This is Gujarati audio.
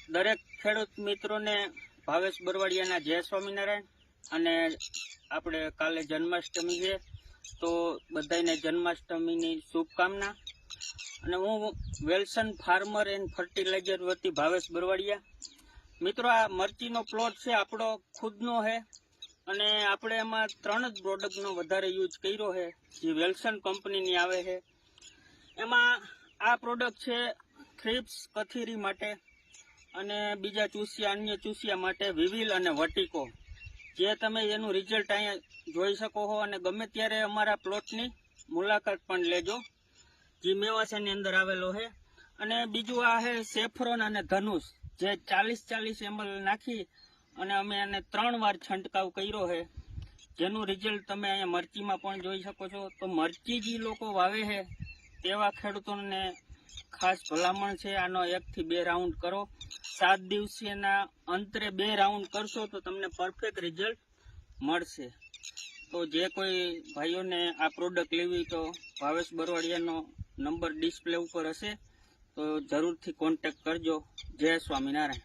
દરેક ખેડૂત મિત્રોને ભાવેશ બરવાડિયાના જય સ્વામિનારાયણ। અને આપણે કાલે જન્માષ્ટમી છે, તો બધાને જન્માષ્ટમીની શુભકામના। અને હું વેલ્સન ફાર્મર એન્ડ ફર્ટિલાઇઝર વતી ભાવેશ બરવાડિયા। મિત્રો, આ મરચીનો પ્લોટ છે, આપણો ખુદનો છે અને આપણે એમાં 3 જ પ્રોડક્ટનો વધારે યુઝ કર્યો છે, જે વેલ્સન કંપનીની આવે છે। એમાં આ પ્રોડક્ટ છે થ્રિપ્સ કથીરી માટે અને બીજા ચૂસિયા, અન્ય ચૂસિયા માટે વિવિલ અને વટીકો, જે તમે એનું રિઝલ્ટ અહીંયા જોઈ શકો છો। અને ગમે ત્યારે અમારા પ્લોટની મુલાકાત પણ લેજો, જે મેવાસાની અંદર આવેલો છે। અને બીજું આ છે સેફ્રોન અને ધનુષ, જે 40-40 ml નાખી અને અમે એને 3 વાર છંટકાવ કર્યો છે, જેનું રિઝલ્ટ તમે અહીંયા મરચીમાં પણ જોઈ શકો છો। તો મરચી જે લોકો વાવે છે તેવા ખેડૂતોને ખાસ ભલામણ છે, આનો 1 થી 2 રાઉન્ડ કરો। 7 દિવસના અંતરે 2 રાઉન્ડ કરશો તો તમને પરફેક્ટ રિઝલ્ટ મળશે। તો જે કોઈ ભાઈઓને આ પ્રોડક્ટ લેવી તો ભાવેશ બરવાડિયાનો નંબર ડિસ્પ્લે ઉપર હશે, તો જરૂરથી કોન્ટેક્ટ કરજો। જય સ્વામિનારાયણ।